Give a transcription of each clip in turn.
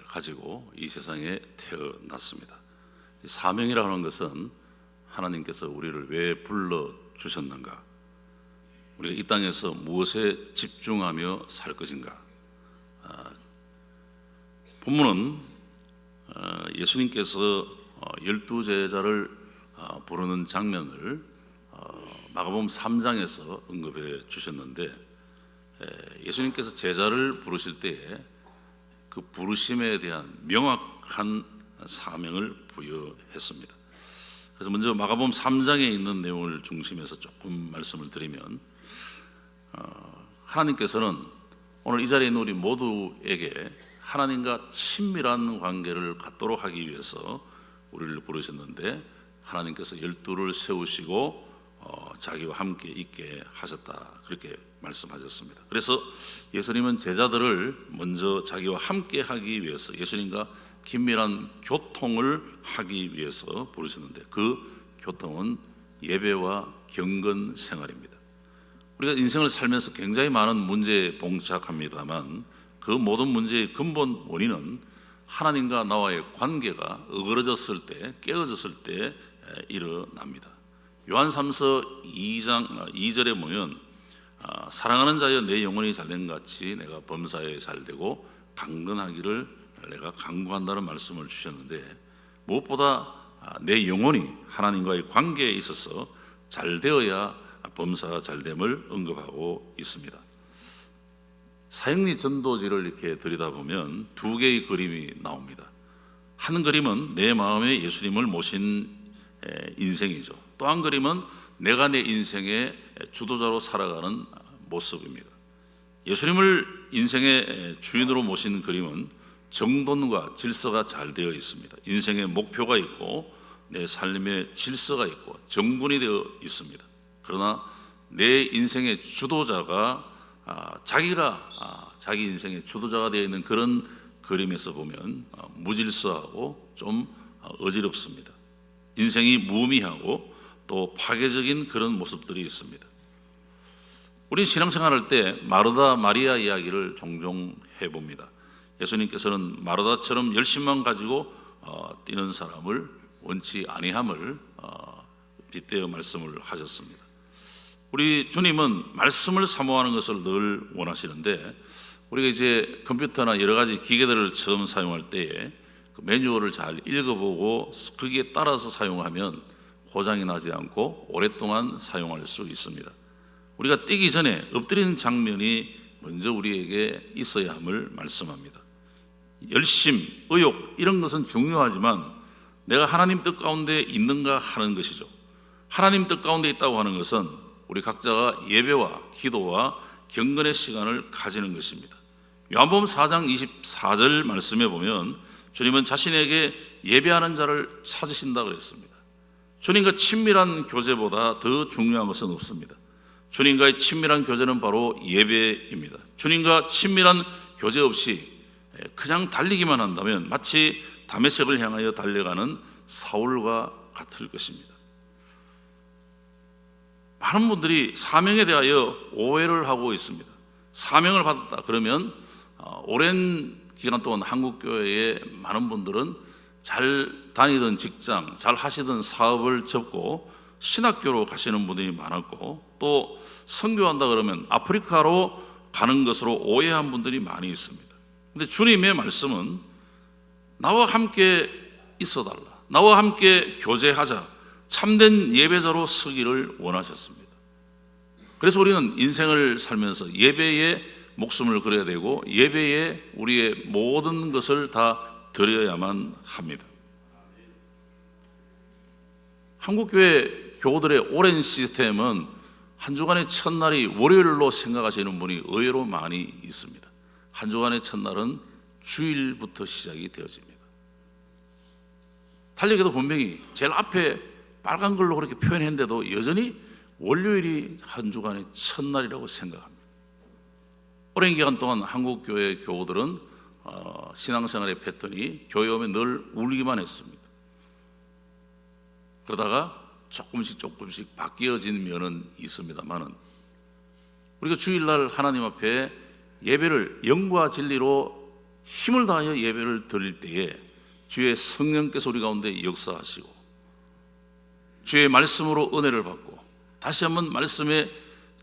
가지고 이 세상에 태어났습니다. 사명이라는 것은 하나님께서 우리를 왜 불러주셨는가, 우리가 이 땅에서 무엇에 집중하며 살 것인가. 본문은 예수님께서 12제자를 부르는 장면을 마가복음 3장에서 언급해 주셨는데, 예수님께서 제자를 부르실 때에 그 부르심에 대한 명확한 사명을 부여했습니다. 그래서 먼저 마가복음 3장에 있는 내용을 중심해서 조금 말씀을 드리면, 하나님께서는 오늘 이 자리에 있는 우리 모두에게 하나님과 친밀한 관계를 갖도록 하기 위해서 우리를 부르셨는데, 하나님께서 12를 세우시고 자기와 함께 있게 하셨다, 그렇게 말씀하셨습니다. 그래서 예수님은 제자들을 먼저 자기와 함께 하기 위해서, 예수님과 긴밀한 교통을 하기 위해서 부르셨는데, 그 교통은 예배와 경건 생활입니다. 우리가 인생을 살면서 굉장히 많은 문제에 봉착합니다만, 그 모든 문제의 근본 원인은 하나님과 나와의 관계가 어그러졌을 때, 깨어졌을 때 일어납니다. 요한 3서 2장 2절에 보면, 사랑하는 자여 내 영혼이 잘된 같이 내가 범사에 잘되고 강건하기를 내가 간구한다는 말씀을 주셨는데, 무엇보다 내 영혼이 하나님과의 관계에 있어서 잘되어야 범사가 잘됨을 언급하고 있습니다. 사형리 전도지를 이렇게 들여다보면 두 개의 그림이 나옵니다. 한 그림은 내 마음에 예수님을 모신 인생이죠. 또 한 그림은 내가 내 인생의 주도자로 살아가는 모습입니다. 예수님을 인생의 주인으로 모신 그림은 정돈과 질서가 잘 되어 있습니다. 인생의 목표가 있고 내 삶의 질서가 있고 정돈이 되어 있습니다. 그러나 내 인생의 주도자가 자기가 자기 인생의 주도자가 되어 있는 그런 그림에서 보면 무질서하고 좀 어지럽습니다. 인생이 무의미하고 또 파괴적인 그런 모습들이 있습니다. 우리 신앙생활할 때 마르다 마리아 이야기를 종종 해봅니다. 예수님께서는 마르다처럼 열심만 가지고 뛰는 사람을 원치 아니함을 빗대어 말씀을 하셨습니다. 우리 주님은 말씀을 사모하는 것을 늘 원하시는데, 우리가 이제 컴퓨터나 여러 가지 기계들을 처음 사용할 때에 그 매뉴얼을 잘 읽어보고 거기에 따라서 사용하면 고장이 나지 않고 오랫동안 사용할 수 있습니다. 우리가 뛰기 전에 엎드리는 장면이 먼저 우리에게 있어야 함을 말씀합니다. 열심, 의욕 이런 것은 중요하지만 내가 하나님 뜻 가운데 있는가 하는 것이죠. 하나님 뜻 가운데 있다고 하는 것은 우리 각자가 예배와 기도와 경건의 시간을 가지는 것입니다. 요한복음 4장 24절 말씀에 보면 주님은 자신에게 예배하는 자를 찾으신다 그랬습니다. 주님과 친밀한 교제보다 더 중요한 것은 없습니다. 주님과의 친밀한 교제는 바로 예배입니다. 주님과 친밀한 교제 없이 그냥 달리기만 한다면 마치 다메섹을 향하여 달려가는 사울과 같을 것입니다. 많은 분들이 사명에 대하여 오해를 하고 있습니다. 사명을 받았다 그러면 오랜 기간 동안 한국교회의 많은 분들은 잘 다니던 직장, 잘 하시던 사업을 접고 신학교로 가시는 분들이 많았고, 또 선교한다 그러면 아프리카로 가는 것으로 오해한 분들이 많이 있습니다. 그런데 주님의 말씀은 나와 함께 있어달라, 나와 함께 교제하자, 참된 예배자로 서기를 원하셨습니다. 그래서 우리는 인생을 살면서 예배에 목숨을 걸어야 되고 예배에 우리의 모든 것을 다 드려야만 합니다. 한국교회 교우들의 오랜 시스템은 한 주간의 첫날이 월요일로 생각하시는 분이 의외로 많이 있습니다. 한 주간의 첫날은 주일부터 시작이 되어집니다. 달력에도 분명히 제일 앞에 빨간 걸로 그렇게 표현했는데도 여전히 월요일이 한 주간의 첫날이라고 생각합니다. 오랜 기간 동안 한국교회 교우들은 신앙생활의 패턴이 교회 오면 늘 울기만 했습니다. 그러다가 조금씩 바뀌어진 면은 있습니다만은, 우리가 주일날 하나님 앞에 예배를 영과 진리로 힘을 다하여 예배를 드릴 때에 주의 성령께서 우리 가운데 역사하시고 주의 말씀으로 은혜를 받고 다시 한번 말씀의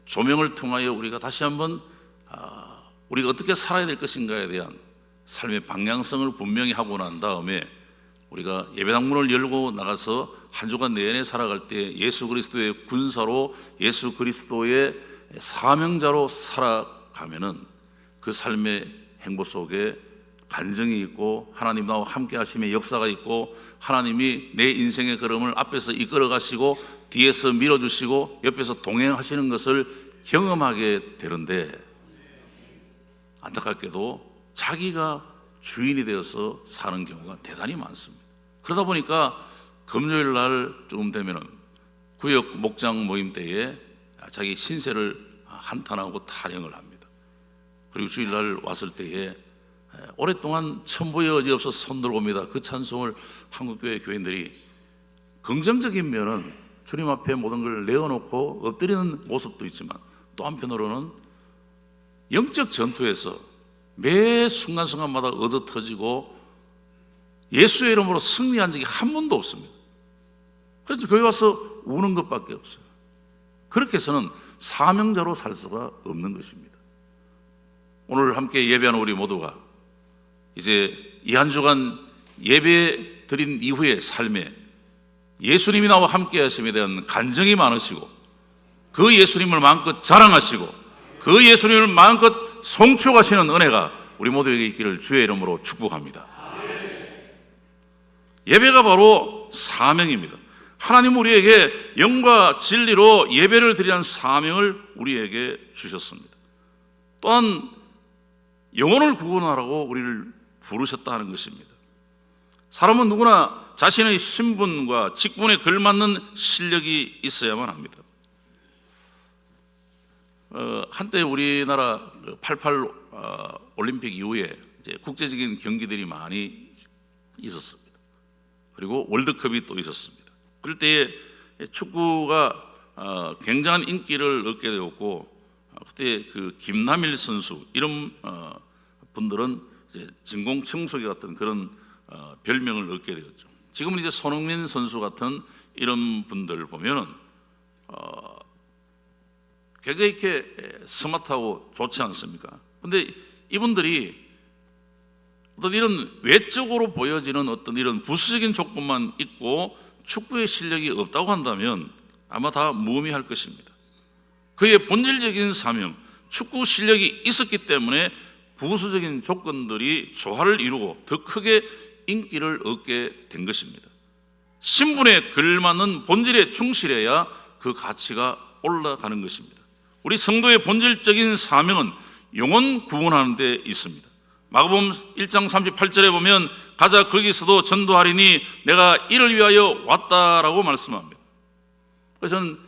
조명을 통하여 우리가 다시 한번 우리가 어떻게 살아야 될 것인가에 대한 삶의 방향성을 분명히 하고 난 다음에 우리가 예배당문을 열고 나가서 한 주간 내내 살아갈 때 예수 그리스도의 군사로 예수 그리스도의 사명자로 살아가면은 그 삶의 행보 속에 간증이 있고 하나님 나와 함께 하심의 역사가 있고 하나님이 내 인생의 걸음을 앞에서 이끌어 가시고 뒤에서 밀어주시고 옆에서 동행하시는 것을 경험하게 되는데, 안타깝게도 자기가 주인이 되어서 사는 경우가 대단히 많습니다. 그러다 보니까 금요일 날쯤 되면은 구역 목장 모임 때에 자기 신세를 한탄하고 타령을 합니다. 그리고 주일날 왔을 때에 오랫동안 천부의 여지 없어서 손들고 옵니다. 그 찬송을 한국교회 교인들이 긍정적인 면은 주님 앞에 모든 걸 내어놓고 엎드리는 모습도 있지만 또 한편으로는 영적 전투에서 매 순간순간마다 얻어터지고 예수의 이름으로 승리한 적이 한 번도 없습니다. 그래서 교회 와서 우는 것밖에 없어요. 그렇게 해서는 사명자로 살 수가 없는 것입니다. 오늘 함께 예배하는 우리 모두가 이제 이 한 주간 예배 드린 이후의 삶에 예수님이 나와 함께 하심에 대한 간증이 많으시고 그 예수님을 마음껏 자랑하시고 그 예수님을 마음껏 송축하시는 은혜가 우리 모두에게 있기를 주의 이름으로 축복합니다. 예배가 바로 사명입니다. 하나님 우리에게 영과 진리로 예배를 드리는 사명을 우리에게 주셨습니다. 또한 영혼을 구원하라고 우리를 부르셨다는 것입니다. 사람은 누구나 자신의 신분과 직분에 걸맞는 실력이 있어야만 합니다. 한때 우리나라 88 올림픽 이후에 이제 국제적인 경기들이 많이 있었습니다. 그리고 월드컵이 또 있었습니다. 그럴 때에 축구가 굉장한 인기를 얻게 되었고, 그때 그 김남일 선수 이런 분들은 이제 진공청소기 같은 그런 별명을 얻게 되었죠. 지금은 이제 손흥민 선수 같은 이런 분들 보면은 굉장히 이렇게 스마트하고 좋지 않습니까? 근데 이분들이 어떤 이런 외적으로 보여지는 어떤 이런 부수적인 조건만 있고 축구의 실력이 없다고 한다면 아마 다 무의미할 것입니다. 그의 본질적인 사명, 축구 실력이 있었기 때문에 부수적인 조건들이 조화를 이루고 더 크게 인기를 얻게 된 것입니다. 신분에 걸맞는 본질에 충실해야 그 가치가 올라가는 것입니다. 우리 성도의 본질적인 사명은 영혼 구원하는 데 있습니다. 마가복음 1장 38절에 보면 가자 거기서도 전도하리니 내가 이를 위하여 왔다라고 말씀합니다. 그래서 저는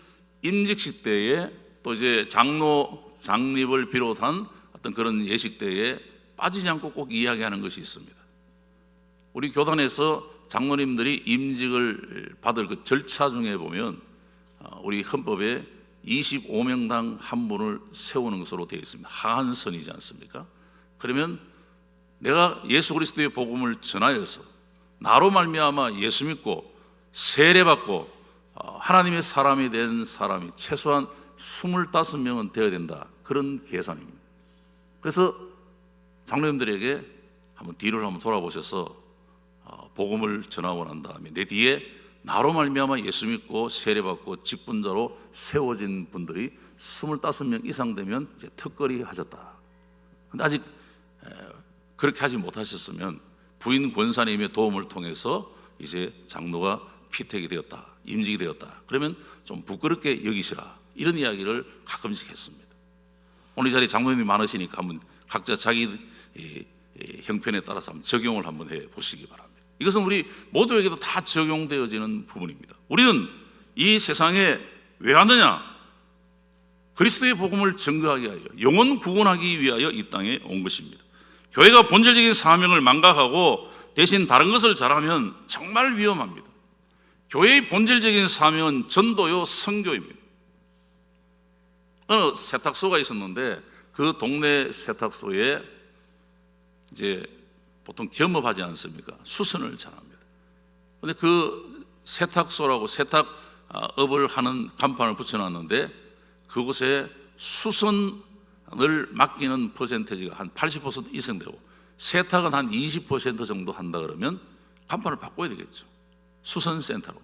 임직식 때에 또 이제 장로 장립을 비롯한 어떤 그런 예식 때에 빠지지 않고 꼭 이야기하는 것이 있습니다. 우리 교단에서 장로님들이 임직을 받을 그 절차 중에 보면 우리 헌법에 25명당 한 분을 세우는 것으로 되어 있습니다. 하한선이지 않습니까? 그러면 내가 예수 그리스도의 복음을 전하여서 나로 말미암아 예수 믿고 세례받고 하나님의 사람이 된 사람이 최소한 25명은 되어야 된다, 그런 계산입니다. 그래서 장로님들에게 한번 뒤를 한번 돌아보셔서 복음을 전하고 난 다음에 내 뒤에 나로 말미암아 예수 믿고 세례받고 직분자로 세워진 분들이 25명 이상 되면 이제 특거리 하셨다. 근데 아직 그렇게 하지 못하셨으면 부인 권사님의 도움을 통해서 이제 장로가 피택이 되었다, 임직이 되었다, 그러면 좀 부끄럽게 여기시라, 이런 이야기를 가끔씩 했습니다. 오늘 이 자리에 장로님이 많으시니까 한번 각자 자기 형편에 따라서 한번 적용을 한번 해 보시기 바랍니다. 이것은 우리 모두에게도 다 적용되어지는 부분입니다. 우리는 이 세상에 왜 왔느냐? 그리스도의 복음을 증거하기 위하여, 영혼 구원하기 위하여 이 땅에 온 것입니다. 교회가 본질적인 사명을 망각하고 대신 다른 것을 잘하면 정말 위험합니다. 교회의 본질적인 사명은 전도요, 선교입니다. 어느 세탁소가 있었는데 그 동네 세탁소에 이제 보통 겸업하지 않습니까? 수선을 잘합니다. 그런데 그 세탁소라고 세탁업을 하는 간판을 붙여놨는데 그곳에 수선을 맡기는 퍼센테이지가 한 80% 이상 되고 세탁은 한 20% 정도 한다 그러면 간판을 바꿔야 되겠죠. 수선센터로.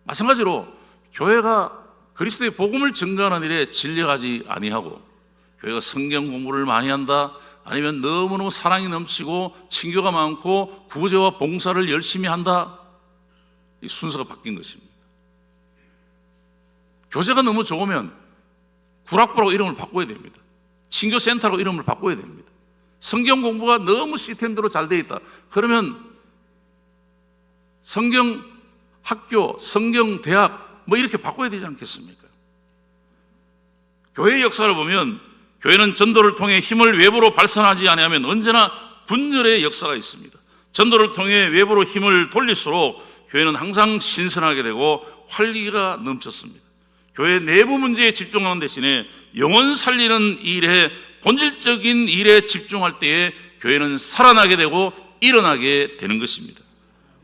마찬가지로 교회가 그리스도의 복음을 증거하는 일에 진력하지 아니하고 교회가 성경 공부를 많이 한다, 아니면 너무너무 사랑이 넘치고 친교가 많고 구제와 봉사를 열심히 한다, 이 순서가 바뀐 것입니다. 교재가 너무 좋으면 구락부라고 이름을 바꿔야 됩니다. 친교센터로 이름을 바꿔야 됩니다. 성경 공부가 너무 시스템대로 잘 되어 있다, 그러면 성경학교, 성경대학 뭐 이렇게 바꿔야 되지 않겠습니까? 교회의 역사를 보면 교회는 전도를 통해 힘을 외부로 발산하지 아니하면 언제나 분열의 역사가 있습니다. 전도를 통해 외부로 힘을 돌릴수록 교회는 항상 신선하게 되고 활기가 넘쳤습니다. 교회 내부 문제에 집중하는 대신에 영혼 살리는 일에, 본질적인 일에 집중할 때에 교회는 살아나게 되고 일어나게 되는 것입니다.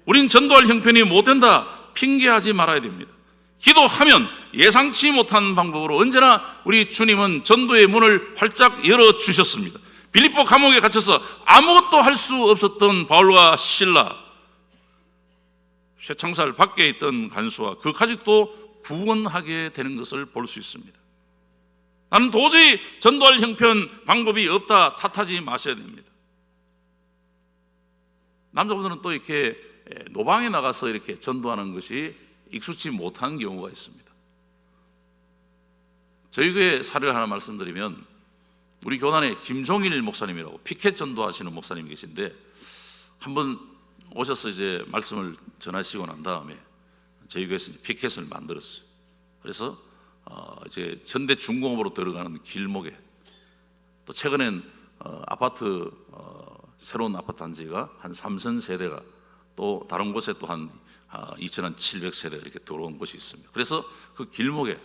우린 전도할 형편이 못 된다 핑계하지 말아야 됩니다. 기도하면 예상치 못한 방법으로 언제나 우리 주님은 전도의 문을 활짝 열어주셨습니다. 빌립보 감옥에 갇혀서 아무것도 할 수 없었던 바울과 실라, 쇠창살 밖에 있던 간수와 그 가족도 구원하게 되는 것을 볼 수 있습니다. 나는 도저히 전도할 형편 방법이 없다 탓하지 마셔야 됩니다. 남자분들은 또 이렇게 노방에 나가서 이렇게 전도하는 것이 익숙치 못한 경우가 있습니다. 저희 교회 사례를 하나 말씀드리면, 우리 교단에 김종일 목사님이라고 피켓 전도하시는 목사님이 계신데, 한번 오셔서 이제 말씀을 전하시고 난 다음에 저희 교회에서 피켓을 만들었어요. 그래서 이제 현대 중공업으로 들어가는 길목에, 또 최근엔 아파트 새로운 아파트 단지가 한 3선 세대가, 또 다른 곳에 또 한 2,700세대가 이렇게 들어온 곳이 있습니다. 그래서 그 길목에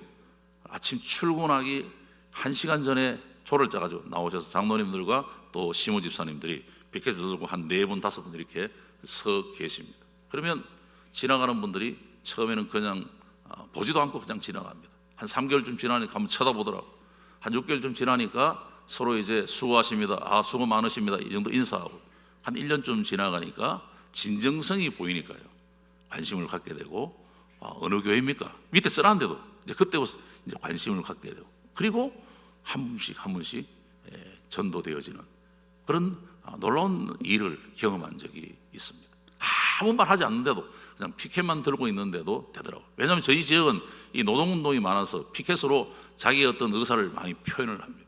아침 출근하기 1시간 전에 조를 짜가지고 나오셔서 장로님들과 또 시무 집사님들이 피켓을 들고 한 4분, 5분 이렇게 서 계십니다. 그러면 지나가는 분들이 처음에는 그냥 보지도 않고 그냥 지나갑니다. 한 3개월쯤 지나니까 한번 쳐다보더라고. 한 6개월쯤 지나니까 서로 이제 수고하십니다, 수고 많으십니다, 이 정도 인사하고, 한 1년쯤 지나가니까 진정성이 보이니까요, 관심을 갖게 되고, 어느 교회입니까? 밑에 써놨는데도 이제 그때부터 이제 관심을 갖게 되고, 그리고 한 분씩 전도되어지는 그런 놀라운 일을 경험한 적이 있습니다. 아무 말 하지 않는데도 그냥 피켓만 들고 있는데도 되더라고요. 왜냐하면 저희 지역은 이 노동운동이 많아서 피켓으로 자기의 어떤 의사를 많이 표현을 합니다.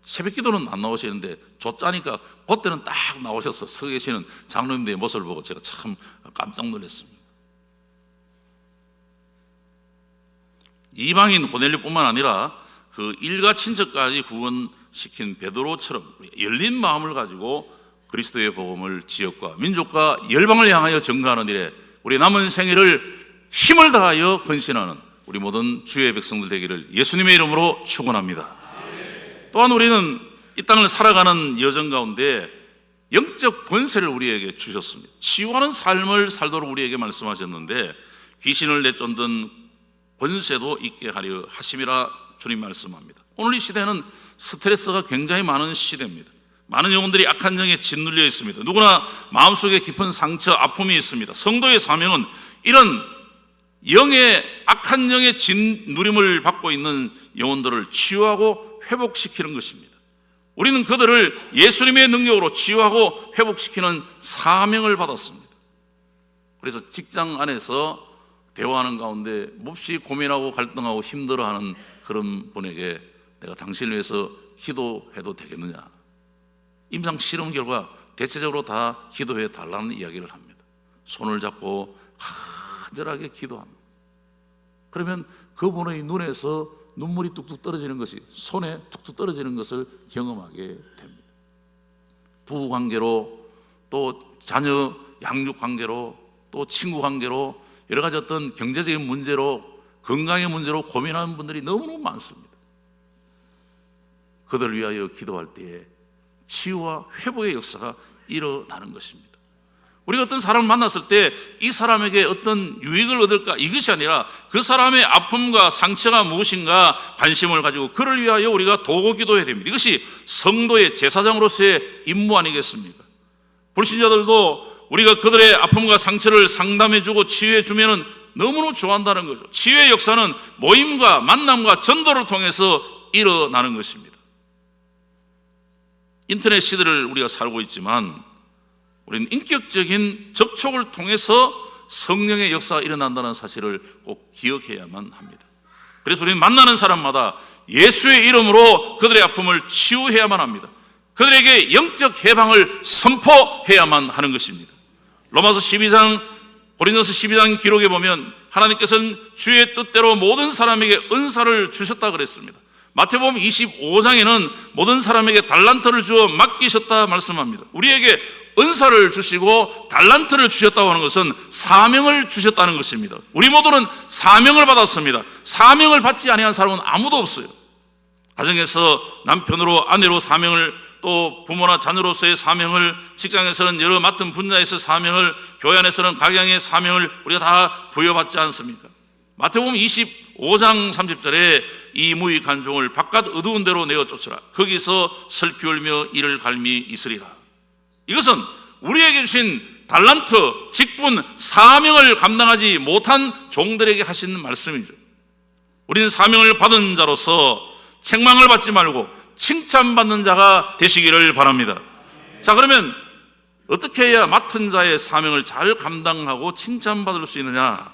새벽 기도는 안 나오시는데 조짜니까 그때는 딱 나오셔서 서 계시는 장로님들의 모습을 보고 제가 참 깜짝 놀랐습니다. 이방인 고넬료뿐만 아니라 그 일가 친척까지 구원시킨 베드로처럼 열린 마음을 가지고 그리스도의 복음을 지역과 민족과 열방을 향하여 전가하는 일에 우리 남은 생애를 힘을 다하여 헌신하는 우리 모든 주의 백성들 되기를 예수님의 이름으로 축원합니다. 또한 우리는 이 땅을 살아가는 여정 가운데 영적 권세를 우리에게 주셨습니다. 치유하는 삶을 살도록 우리에게 말씀하셨는데, 귀신을 내쫓는 권세도 있게 하려 하심이라 주님 말씀합니다. 오늘 이 시대는 스트레스가 굉장히 많은 시대입니다. 많은 영혼들이 악한 영에 짓눌려 있습니다. 누구나 마음속에 깊은 상처, 아픔이 있습니다. 성도의 사명은 이런 악한 영의 짓누림을 받고 있는 영혼들을 치유하고 회복시키는 것입니다. 우리는 그들을 예수님의 능력으로 치유하고 회복시키는 사명을 받았습니다. 그래서 직장 안에서 대화하는 가운데 몹시 고민하고 갈등하고 힘들어하는 그런 분에게 내가 당신을 위해서 기도해도 되겠느냐, 임상 실험 결과 대체적으로 다 기도해 달라는 이야기를 합니다. 손을 잡고 간절하게 기도합니다. 그러면 그분의 눈에서 눈물이 뚝뚝 떨어지는 것이 손에 뚝뚝 떨어지는 것을 경험하게 됩니다. 부부 관계로, 또 자녀 양육 관계로, 또 친구 관계로, 여러 가지 어떤 경제적인 문제로, 건강의 문제로 고민하는 분들이 너무너무 많습니다. 그들을 위하여 기도할 때에 치유와 회복의 역사가 일어나는 것입니다. 우리가 어떤 사람을 만났을 때 이 사람에게 어떤 유익을 얻을까, 이것이 아니라 그 사람의 아픔과 상처가 무엇인가 관심을 가지고 그를 위하여 우리가 도고 기도해야 됩니다. 이것이 성도의 제사장으로서의 임무 아니겠습니까? 불신자들도 우리가 그들의 아픔과 상처를 상담해주고 치유해주면 너무너무 좋아한다는 거죠. 치유의 역사는 모임과 만남과 전도를 통해서 일어나는 것입니다. 인터넷 시대를 우리가 살고 있지만 우리는 인격적인 접촉을 통해서 성령의 역사가 일어난다는 사실을 꼭 기억해야만 합니다. 그래서 우리는 만나는 사람마다 예수의 이름으로 그들의 아픔을 치유해야만 합니다. 그들에게 영적 해방을 선포해야만 하는 것입니다. 로마서 12장, 고린도서 12장 기록에 보면 하나님께서는 주의 뜻대로 모든 사람에게 은사를 주셨다 그랬습니다. 마태복음 25장에는 모든 사람에게 달란트를 주어 맡기셨다 말씀합니다. 우리에게 은사를 주시고 달란트를 주셨다고 하는 것은 사명을 주셨다는 것입니다. 우리 모두는 사명을 받았습니다. 사명을 받지 아니한 사람은 아무도 없어요. 가정에서 남편으로 아내로 사명을, 또 부모나 자녀로서의 사명을, 직장에서는 여러 맡은 분야에서 사명을, 교회 안에서는 각양의 사명을 우리가 다 부여받지 않습니까? 마태복음 25장 30절에 이 무익한 종을 바깥 어두운 데로 내어 쫓으라. 거기서 슬피 울며 이를 갈미 있으리라. 이것은 우리에게 주신 달란트, 직분, 사명을 감당하지 못한 종들에게 하시는 말씀이죠. 우리는 사명을 받은 자로서 책망을 받지 말고 칭찬받는 자가 되시기를 바랍니다. 자, 그러면 어떻게 해야 맡은 자의 사명을 잘 감당하고 칭찬받을 수 있느냐?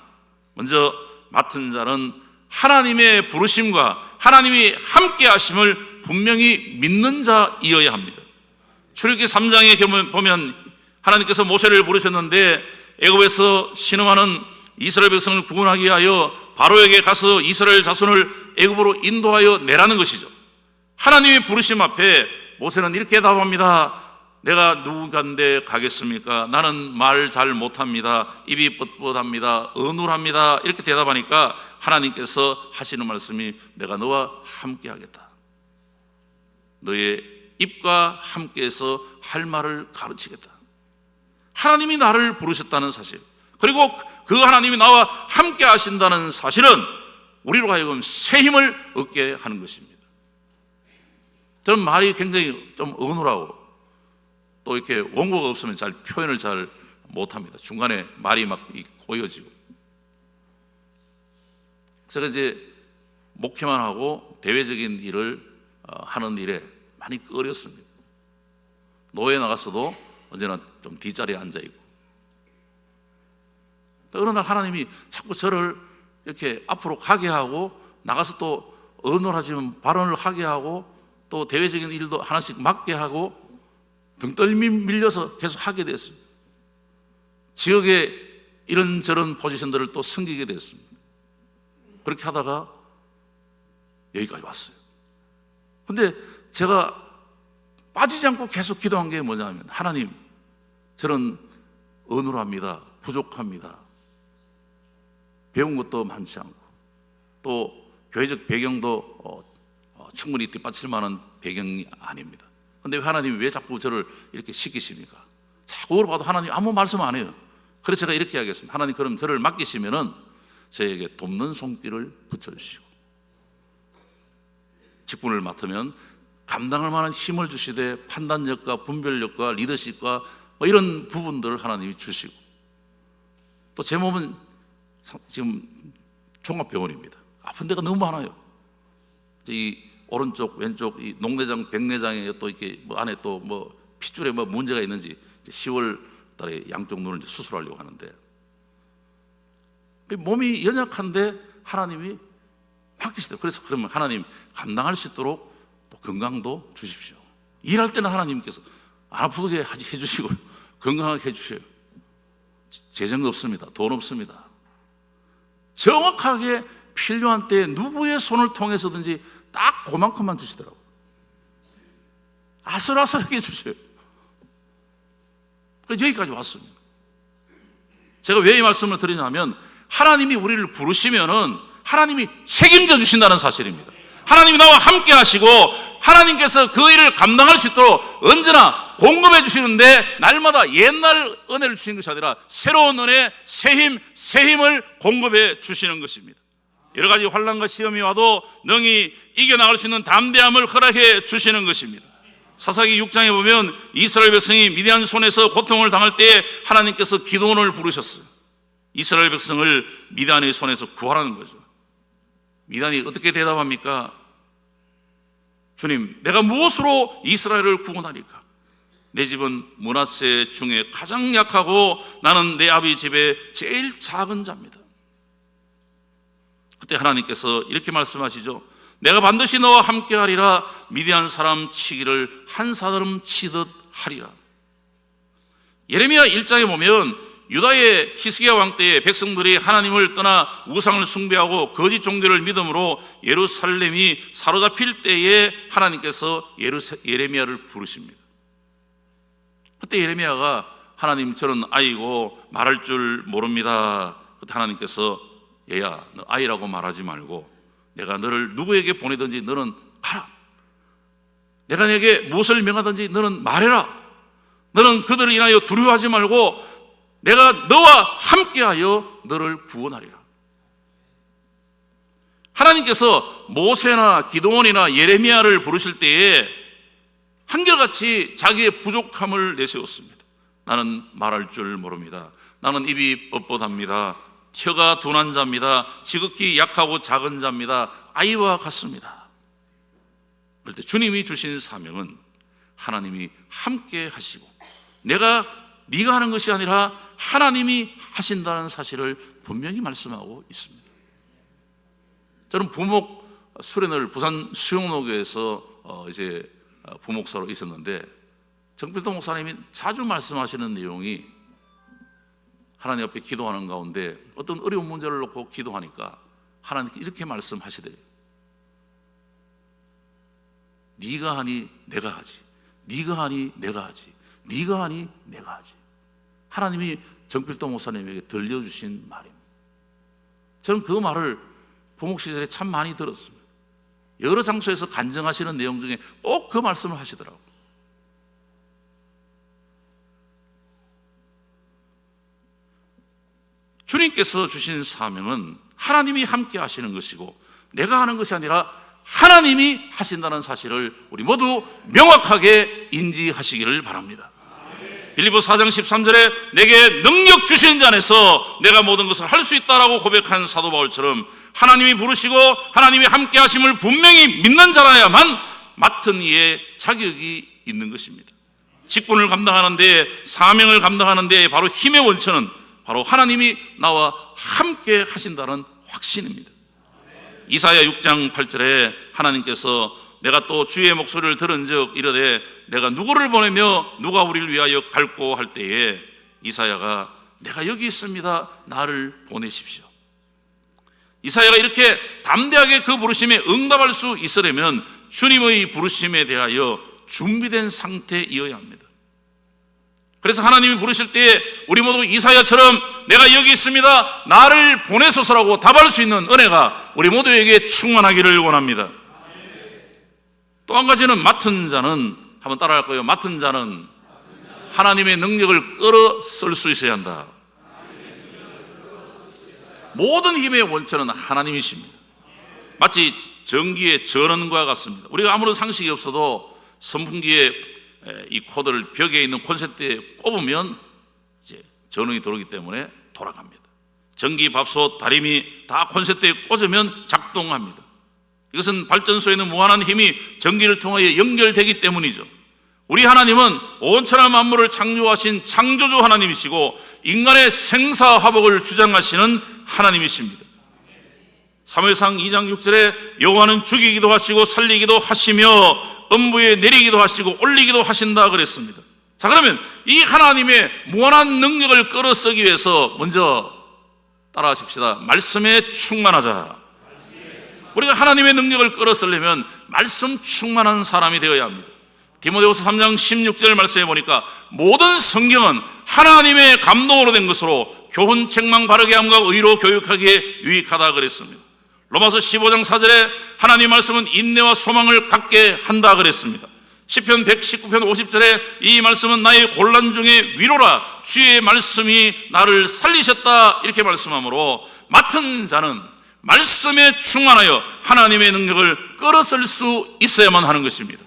먼저 맡은 자는 하나님의 부르심과 하나님이 함께 하심을 분명히 믿는 자이어야 합니다. 출애굽기 3장에 보면 하나님께서 모세를 부르셨는데 애굽에서 신음하는 이스라엘 백성을 구원하기 위하여 바로에게 가서 이스라엘 자손을 애굽으로 인도하여 내라는 것이죠. 하나님의 부르심 앞에 모세는 이렇게 답합니다. 내가 누구간데 가겠습니까? 나는 말 잘 못합니다. 입이 뻣뻣합니다. 어눌합니다. 이렇게 대답하니까 하나님께서 하시는 말씀이 내가 너와 함께 하겠다. 너의 입과 함께해서 할 말을 가르치겠다. 하나님이 나를 부르셨다는 사실, 그리고 그 하나님이 나와 함께 하신다는 사실은 우리로 하여금 새 힘을 얻게 하는 것입니다. 저는 말이 굉장히 좀 어눌하고 또 이렇게 원고가 없으면 잘 표현을 잘 못합니다. 중간에 말이 막 고여지고. 제가 이제 목회만 하고 대외적인 일을 하는 일에 많이 꺼렸습니다. 노예에 나갔어도 언제나 좀 뒷자리에 앉아있고, 또 어느 날 하나님이 자꾸 저를 이렇게 앞으로 가게 하고 나가서 또 어눌하지만 발언을 하게 하고 또 대외적인 일도 하나씩 맡게 하고 등 떨미 밀려서 계속 하게 됐습니다. 지역에 이런저런 포지션들을 또 섬기게 됐습니다. 그렇게 하다가 여기까지 왔어요. 근데 제가 빠지지 않고 계속 기도한 게 뭐냐면, 하나님, 저는 어눌합니다. 부족합니다. 배운 것도 많지 않고 또 교회적 배경도 충분히 뒷받칠 만한 배경이 아닙니다. 근데 하나님이 왜 자꾸 저를 이렇게 시키십니까? 자꾸 봐도 하나님 아무 말씀 안 해요. 그래서 제가 이렇게 하겠습니다. 하나님, 그럼 저를 맡기시면은 저에게 돕는 손길을 붙여주시고, 직분을 맡으면 감당할 만한 힘을 주시되 판단력과 분별력과 리더십과 뭐 이런 부분들을 하나님이 주시고, 또 제 몸은 지금 종합병원입니다. 아픈 데가 너무 많아요. 이 오른쪽, 왼쪽, 이 녹내장, 백내장에 또 이렇게 뭐 안에 또 뭐 핏줄에 뭐 문제가 있는지 10월 달에 양쪽 눈을 수술하려고 하는데, 몸이 연약한데 하나님이 맡기시더라고요. 그래서 그러면 하나님 감당할 수 있도록 또 건강도 주십시오. 일할 때는 하나님께서 안 아프게 해주시고 건강하게 해주셔요. 재정 없습니다. 돈 없습니다. 정확하게 필요한 때에 누구의 손을 통해서든지 딱 그만큼만 주시더라고요. 아슬아슬하게 주셔요. 여기까지 왔습니다. 제가 왜 이 말씀을 드리냐면, 하나님이 우리를 부르시면은 하나님이 책임져 주신다는 사실입니다. 하나님이 나와 함께 하시고 하나님께서 그 일을 감당할 수 있도록 언제나 공급해 주시는데, 날마다 옛날 은혜를 주시는 것이 아니라 새로운 은혜, 새 힘을 공급해 주시는 것입니다. 여러 가지 환난과 시험이 와도 능히 이겨나갈 수 있는 담대함을 허락해 주시는 것입니다. 사사기 6장에 보면 이스라엘 백성이 미디안 손에서 고통을 당할 때 하나님께서 기도원을 부르셨어요. 이스라엘 백성을 미디안의 손에서 구하라는 거죠. 미디안이 어떻게 대답합니까? 주님, 내가 무엇으로 이스라엘을 구원하리까? 내 집은 므낫세 중에 가장 약하고 나는 내 아비 집에 제일 작은 자입니다. 그때 하나님께서 이렇게 말씀하시죠. 내가 반드시 너와 함께 하리라. 미디안 사람 치기를 한 사람 치듯 하리라. 예레미야 1장에 보면 유다의 히스기야 왕 때에 백성들이 하나님을 떠나 우상을 숭배하고 거짓 종교를 믿음으로 예루살렘이 사로잡힐 때에 하나님께서 예레미야를 부르십니다. 그때 예레미야가 하나님, 저는 아이고 말할 줄 모릅니다. 그때 하나님께서 얘야, 너 아이라고 말하지 말고 내가 너를 누구에게 보내든지 너는 가라. 내가 내게 무엇을 명하든지 너는 말해라. 너는 그들을 인하여 두려워하지 말고 내가 너와 함께하여 너를 구원하리라. 하나님께서 모세나 기드온이나 예레미야를 부르실 때에 한결같이 자기의 부족함을 내세웠습니다. 나는 말할 줄 모릅니다. 나는 입이 뻣뻣합니다. 혀가 둔한 자입니다. 지극히 약하고 작은 자입니다. 아이와 같습니다. 그럴 때 주님이 주신 사명은 하나님이 함께 하시고 네가 하는 것이 아니라 하나님이 하신다는 사실을 분명히 말씀하고 있습니다. 저는 부목 수련을 부산 수용로교에서 이제 부목사로 있었는데, 정필도 목사님이 자주 말씀하시는 내용이, 하나님 앞에 기도하는 가운데 어떤 어려운 문제를 놓고 기도하니까 하나님께 이렇게 말씀하시대요. 네가 하니 내가 하지, 네가 하니 내가 하지, 네가 하니 내가 하지. 하나님이 정필도 목사님에게 들려주신 말입니다. 저는 그 말을 부목 시절에 참 많이 들었습니다. 여러 장소에서 간증하시는 내용 중에 꼭 그 말씀을 하시더라고요. 주님께서 주신 사명은 하나님이 함께 하시는 것이고 내가 하는 것이 아니라 하나님이 하신다는 사실을 우리 모두 명확하게 인지하시기를 바랍니다. 빌립보 4장 13절에 내게 능력 주시는 자 안에서 내가 모든 것을 할 수 있다라고 고백한 사도 바울처럼 하나님이 부르시고 하나님이 함께 하심을 분명히 믿는 자라야만 맡은 이의 자격이 있는 것입니다. 직분을 감당하는 데, 사명을 감당하는 데 바로 힘의 원천은 바로 하나님이 나와 함께 하신다는 확신입니다. 이사야 6장 8절에 하나님께서 내가 또 주의 목소리를 들은 적 이르되 내가 누구를 보내며 누가 우리를 위하여 갈고 할 때에 이사야가 내가 여기 있습니다. 나를 보내십시오. 이사야가 이렇게 담대하게 그 부르심에 응답할 수 있으려면 주님의 부르심에 대하여 준비된 상태이어야 합니다. 그래서 하나님이 부르실 때 우리 모두 이사야처럼 내가 여기 있습니다. 나를 보내소서라고 답할 수 있는 은혜가 우리 모두에게 충만하기를 원합니다. 또 한 가지는 맡은 자는, 한번 따라할 거예요. 맡은 자는 하나님의 능력을 끌어 쓸 수 있어야 한다. 모든 힘의 원천은 하나님이십니다. 마치 전기의 전원과 같습니다. 우리가 아무런 상식이 없어도 선풍기에 이 코드를 벽에 있는 콘센트에 꼽으면 이제 전원이 들어오기 때문에 돌아갑니다. 전기, 밥솥, 다리미 다 콘센트에 꽂으면 작동합니다. 이것은 발전소에는 무한한 힘이 전기를 통하여 연결되기 때문이죠. 우리 하나님은 온천한 만물을 창조하신 창조주 하나님이시고 인간의 생사화복을 주장하시는 하나님이십니다. 사무엘상 2장 6절에 여호와는 죽이기도 하시고 살리기도 하시며 음부에 내리기도 하시고 올리기도 하신다 그랬습니다. 자, 그러면 이 하나님의 무한한 능력을 끌어쓰기 위해서 먼저 따라하십시다. 말씀에 충만하자. 우리가 하나님의 능력을 끌어쓰려면 말씀 충만한 사람이 되어야 합니다. 디모데후서 3장 16절 말씀해 보니까 모든 성경은 하나님의 감동으로 된 것으로 교훈, 책망, 바르게 함과 의로 교육하기에 유익하다 그랬습니다. 로마서 15장 4절에 하나님 말씀은 인내와 소망을 갖게 한다 그랬습니다. 시편 119편 50절에 이 말씀은 나의 곤란 중에 위로라, 주의 말씀이 나를 살리셨다, 이렇게 말씀하므로 맡은 자는 말씀에 충만하여 하나님의 능력을 끌어쓸 수 있어야만 하는 것입니다.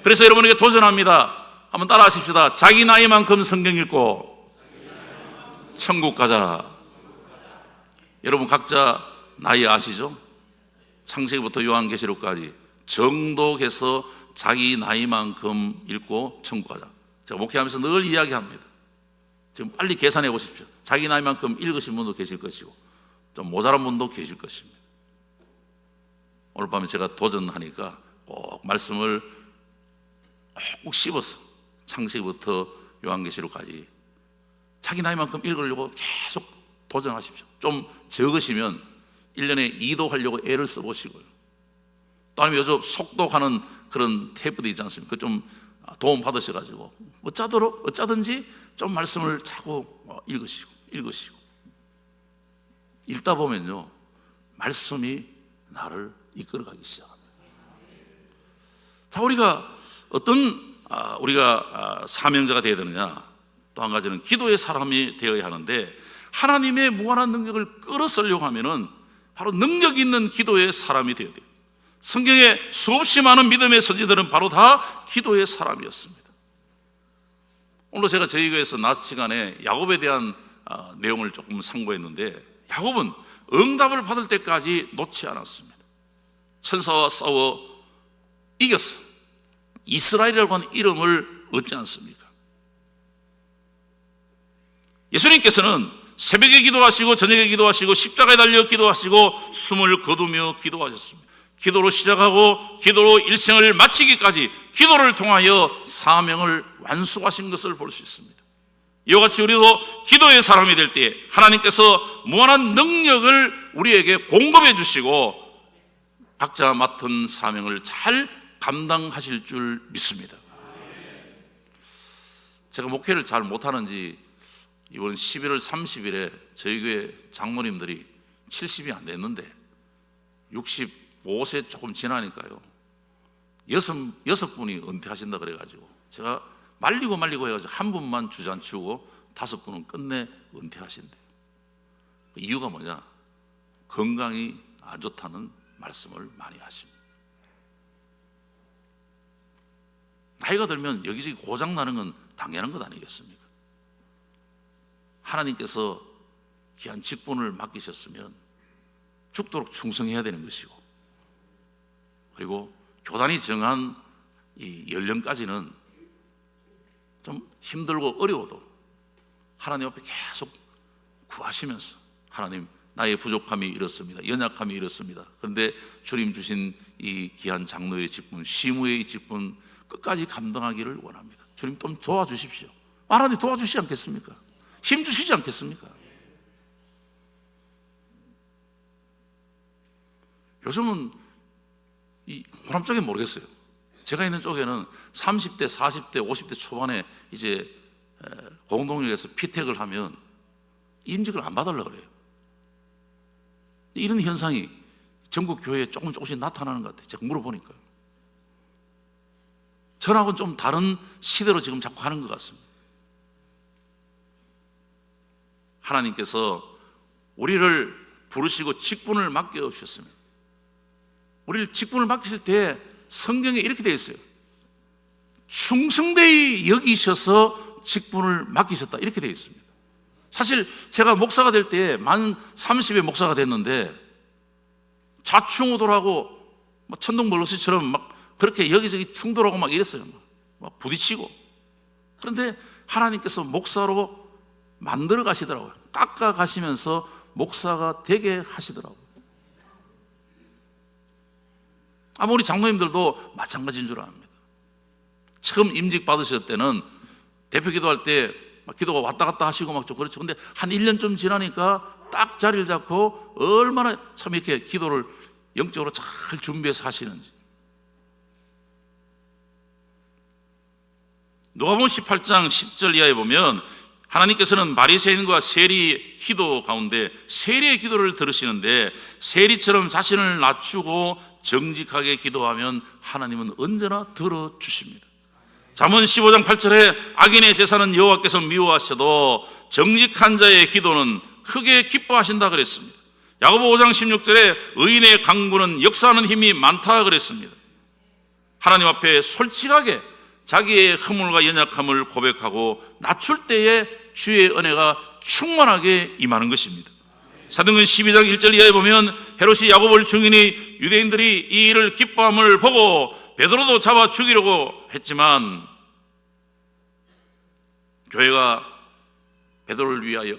그래서 여러분에게 도전합니다. 한번 따라 하십시다. 자기 나이만큼 성경 읽고 천국 가자. 여러분 각자 나이 아시죠? 창세기부터 요한계시록까지 정독해서 자기 나이만큼 읽고 천국 가자. 제가 목회하면서 늘 이야기합니다. 지금 빨리 계산해 보십시오. 자기 나이만큼 읽으신 분도 계실 것이고 좀 모자란 분도 계실 것입니다. 오늘 밤에 제가 도전하니까 꼭 말씀을 꼭 씹어서 창세기부터 요한계시록까지 자기 나이만큼 읽으려고 계속 도전하십시오. 좀 적으시면 1년에 2도 하려고 애를 써보시고요. 또 아니면 요즘 속독하는 그런 탭도 있지 않습니까? 좀 도움 받으셔가지고 어쩌든지 좀 말씀을 자꾸 읽으시고 읽다 보면요, 말씀이 나를 이끌어가기 시작합니다. 자, 우리가 어떤 사명자가 되어야 되느냐? 또 한 가지는 기도의 사람이 되어야 하는데, 하나님의 무한한 능력을 끌어쓰려고 하면은 바로 능력 있는 기도의 사람이 되어야 돼요. 성경에 수없이 많은 믿음의 선지들은 바로 다 기도의 사람이었습니다. 오늘 제가 저희 교회에서 낮 시간에 야곱에 대한 내용을 조금 상고했는데, 야곱은 응답을 받을 때까지 놓지 않았습니다. 천사와 싸워 이겼어. 이스라엘이라고 하는 이름을 얻지 않습니까? 예수님께서는 새벽에 기도하시고 저녁에 기도하시고 십자가에 달려 기도하시고 숨을 거두며 기도하셨습니다. 기도로 시작하고 기도로 일생을 마치기까지 기도를 통하여 사명을 완수하신 것을 볼 수 있습니다. 이와 같이 우리도 기도의 사람이 될 때 하나님께서 무한한 능력을 우리에게 공급해 주시고 각자 맡은 사명을 잘 감당하실 줄 믿습니다. 제가 목회를 잘 못하는지 이번 11월 30일에 저희 교회 장로님들이 70이 안 됐는데 65세 조금 지나니까요, 여섯 분이 은퇴하신다 그래가지고 제가 말리고 해가지고 한 분만 주저앉히고 5분은 끝내 은퇴하신대요. 이유가 뭐냐? 건강이 안 좋다는 말씀을 많이 하십니다. 나이가 들면 여기저기 고장나는 건 당연한 것 아니겠습니까? 하나님께서 귀한 직분을 맡기셨으면 죽도록 충성해야 되는 것이고, 그리고 교단이 정한 이 연령까지는 좀 힘들고 어려워도 하나님 앞에 계속 구하시면서, 하나님 나의 부족함이 이렇습니다, 연약함이 이렇습니다, 그런데 주님 주신 이 귀한 장로의 직분, 시무의 직분 끝까지 감당하기를 원합니다. 주님 좀 도와주십시오. 하나님 도와주시지 않겠습니까? 힘 주시지 않겠습니까? 요즘은 이 호남 쪽에 모르겠어요. 제가 있는 쪽에는 30대, 40대, 50대 초반에 이제 공동역에서 피택을 하면 임직을 안 받으려고 그래요. 이런 현상이 전국 교회에 조금씩 나타나는 것 같아요. 제가 물어보니까요. 전하고는 좀 다른 시대로 지금 자꾸 가는 것 같습니다. 하나님께서 우리를 부르시고 직분을 맡겨주셨습니다. 우리를 직분을 맡기실 때 성경에 이렇게 되어 있어요. 충성되이 여기셔서 직분을 맡기셨다, 이렇게 되어 있습니다. 사실 제가 목사가 될 때 만 30에 목사가 됐는데 좌충우돌하고 천둥벌거시처럼 막 그렇게 여기저기 충돌하고 막 이랬어요. 막 부딪히고. 그런데 하나님께서 목사로 만들어 가시더라고요. 깎아 가시면서 목사가 되게 하시더라고요. 아마 우리 장로님들도 마찬가지인 줄 압니다. 처음 임직 받으실 때는 대표 기도할 때 막 기도가 왔다 갔다 하시고 막 좀 그렇죠. 근데 한 1년 좀 지나니까 딱 자리를 잡고 얼마나 참 이렇게 기도를 영적으로 잘 준비해서 하시는지. 누가복음 18장 10절 이하에 보면 하나님께서는 바리새인과 세리 기도 가운데 세리의 기도를 들으시는데, 세리처럼 자신을 낮추고 정직하게 기도하면 하나님은 언제나 들어주십니다. 잠언 15장 8절에 악인의 제사는 여호와께서 미워하셔도 정직한 자의 기도는 크게 기뻐하신다 그랬습니다. 야고보 5장 16절에 의인의 강구는 역사하는 힘이 많다 그랬습니다. 하나님 앞에 솔직하게 자기의 허물과 연약함을 고백하고 낮출 때에 주의 은혜가 충만하게 임하는 것입니다. 사도행전 12장 1절 이하에 보면 헤롯이 야고보를 죽이니 유대인들이 이 일을 기뻐함을 보고 베드로도 잡아 죽이려고 했지만 교회가 베드로를 위하여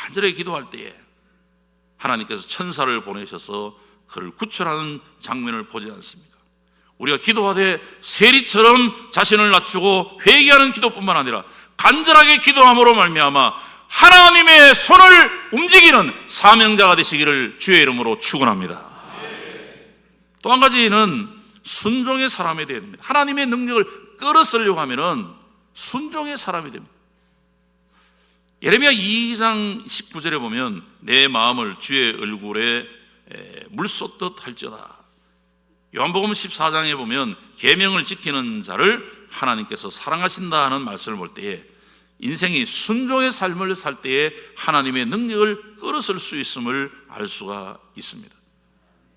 간절히 기도할 때에 하나님께서 천사를 보내셔서 그를 구출하는 장면을 보지 않습니까? 우리가 기도하되 세리처럼 자신을 낮추고 회개하는 기도뿐만 아니라 간절하게 기도함으로 말미암아 하나님의 손을 움직이는 사명자가 되시기를 주의 이름으로 축원합니다. 또 한 가지는 순종의 사람이 되어야 됩니다. 하나님의 능력을 끌어쓰려고 하면은 순종의 사람이 됩니다. 예레미야 2장 19절에 보면 내 마음을 주의 얼굴에 물쏟듯 할지어다. 요한복음 14장에 보면 계명을 지키는 자를 하나님께서 사랑하신다는 말씀을 볼 때에 인생이 순종의 삶을 살 때에 하나님의 능력을 끌어쓸 수 있음을 알 수가 있습니다.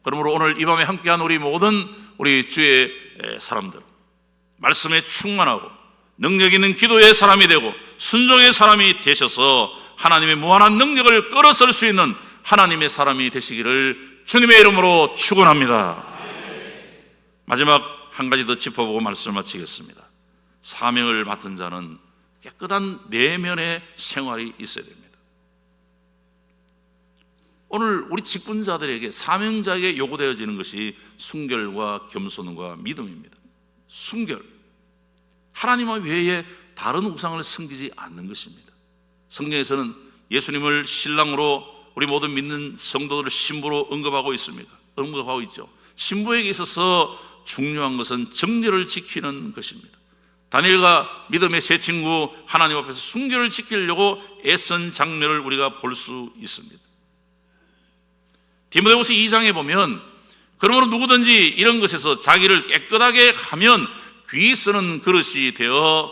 그러므로 오늘 이 밤에 함께한 우리 모든 우리 주의 사람들, 말씀에 충만하고 능력 있는 기도의 사람이 되고 순종의 사람이 되셔서 하나님의 무한한 능력을 끌어쓸 수 있는 하나님의 사람이 되시기를 주님의 이름으로 축원합니다. 마지막 한 가지 더 짚어보고 말씀을 마치겠습니다. 사명을 맡은 자는 깨끗한 내면의 생활이 있어야 됩니다. 오늘 우리 직분자들에게 사명자에게 요구되어지는 것이 순결과 겸손과 믿음입니다. 순결, 하나님 외에 다른 우상을 섬기지 않는 것입니다. 성경에서는 예수님을 신랑으로 우리 모든 믿는 성도들을 신부로 언급하고 있습니다. 언급하고 있죠. 신부에게 있어서 중요한 것은 정례를 지키는 것입니다. 다니엘과 믿음의 세 친구 하나님 앞에서 순결을 지키려고 애쓴 장면을 우리가 볼 수 있습니다. 디모데후서 2장에 보면 그러므로 누구든지 이런 것에서 자기를 깨끗하게 하면 귀 쓰는 그릇이 되어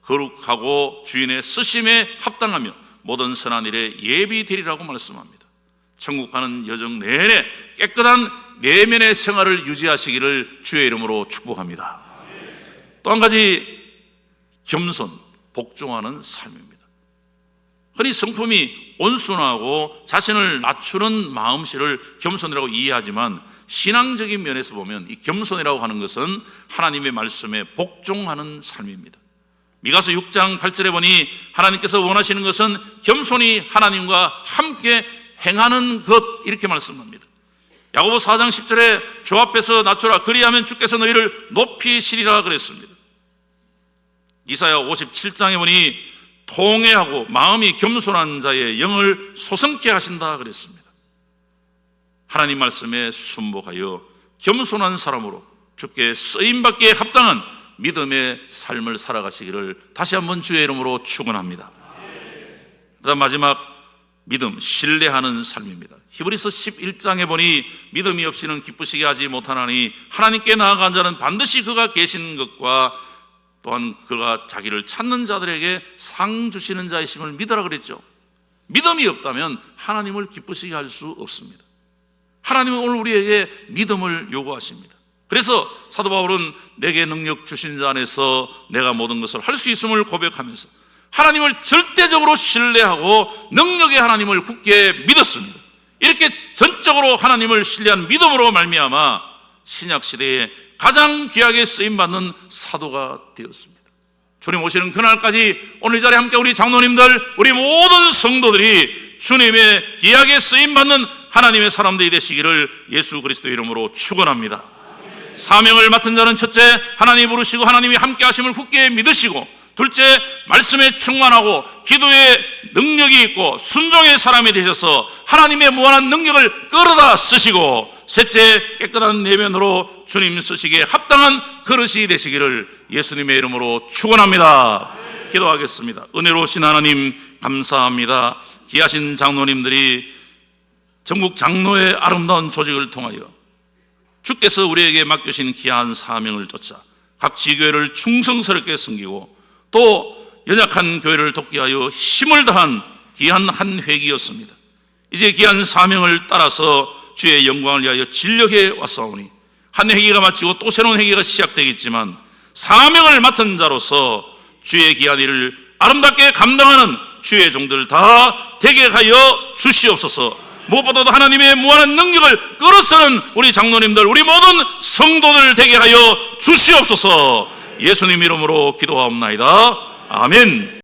거룩하고 주인의 쓰심에 합당하며 모든 선한 일에 예비되리라고 말씀합니다. 천국 가는 여정 내내 깨끗한 내면의 생활을 유지하시기를 주의 이름으로 축복합니다. 또 한 가지, 겸손, 복종하는 삶입니다. 흔히 성품이 온순하고 자신을 낮추는 마음씨를 겸손이라고 이해하지만 신앙적인 면에서 보면 이 겸손이라고 하는 것은 하나님의 말씀에 복종하는 삶입니다. 미가서 6장 8절에 보니 하나님께서 원하시는 것은 겸손히 하나님과 함께 행하는 것, 이렇게 말씀합니다. 야고보 4장 10절에 주 앞에서 낮추라, 그리하면 주께서 너희를 높이시리라 그랬습니다. 이사야 57장에 보니 통회하고 마음이 겸손한 자의 영을 소성케 하신다 그랬습니다. 하나님 말씀에 순복하여 겸손한 사람으로 주께 쓰임받기에 합당한 믿음의 삶을 살아가시기를 다시 한번 주의 이름으로 축원합니다. 그다음 마지막, 믿음, 신뢰하는 삶입니다. 히브리서 11장에 보니 믿음이 없이는 기쁘시게 하지 못하나니 하나님께 나아간 자는 반드시 그가 계신 것과 또한 그가 자기를 찾는 자들에게 상 주시는 자이심을 믿으라 그랬죠. 믿음이 없다면 하나님을 기쁘시게 할 수 없습니다. 하나님은 오늘 우리에게 믿음을 요구하십니다. 그래서 사도 바울은 내게 능력 주신 자 안에서 내가 모든 것을 할 수 있음을 고백하면서 하나님을 절대적으로 신뢰하고 능력의 하나님을 굳게 믿었습니다. 이렇게 전적으로 하나님을 신뢰한 믿음으로 말미암아 신약시대에 가장 귀하게 쓰임받는 사도가 되었습니다. 주님 오시는 그날까지 오늘 이 자리에 함께 우리 장로님들, 우리 모든 성도들이 주님의 귀하게 쓰임받는 하나님의 사람들이 되시기를 예수 그리스도 이름으로 축원합니다. 사명을 맡은 자는 첫째, 하나님이 부르시고 하나님이 함께 하심을 굳게 믿으시고, 둘째, 말씀에 충만하고 기도에 능력이 있고 순종의 사람이 되셔서 하나님의 무한한 능력을 끌어다 쓰시고, 셋째, 깨끗한 내면으로 주님 쓰시기에 합당한 그릇이 되시기를 예수님의 이름으로 축원합니다. 기도하겠습니다. 은혜로우신 하나님 감사합니다. 귀하신 장로님들이 전국 장로의 아름다운 조직을 통하여 주께서 우리에게 맡기신 귀한 사명을 쫓아 각 지교회를 충성스럽게 섬기고 또 연약한 교회를 돕기 위하여 힘을 다한 귀한 한 회기였습니다. 이제 귀한 사명을 따라서 주의 영광을 위하여 진력해 왔사오니 한 회기가 마치고 또 새로운 회기가 시작되겠지만 사명을 맡은 자로서 주의 귀한 일을 아름답게 감당하는 주의 종들 다 되게 하여 주시옵소서. 무엇보다도 하나님의 무한한 능력을 끌어쓰는 우리 장로님들, 우리 모든 성도들 되게 하여 주시옵소서. 예수님 이름으로 기도하옵나이다. 아멘.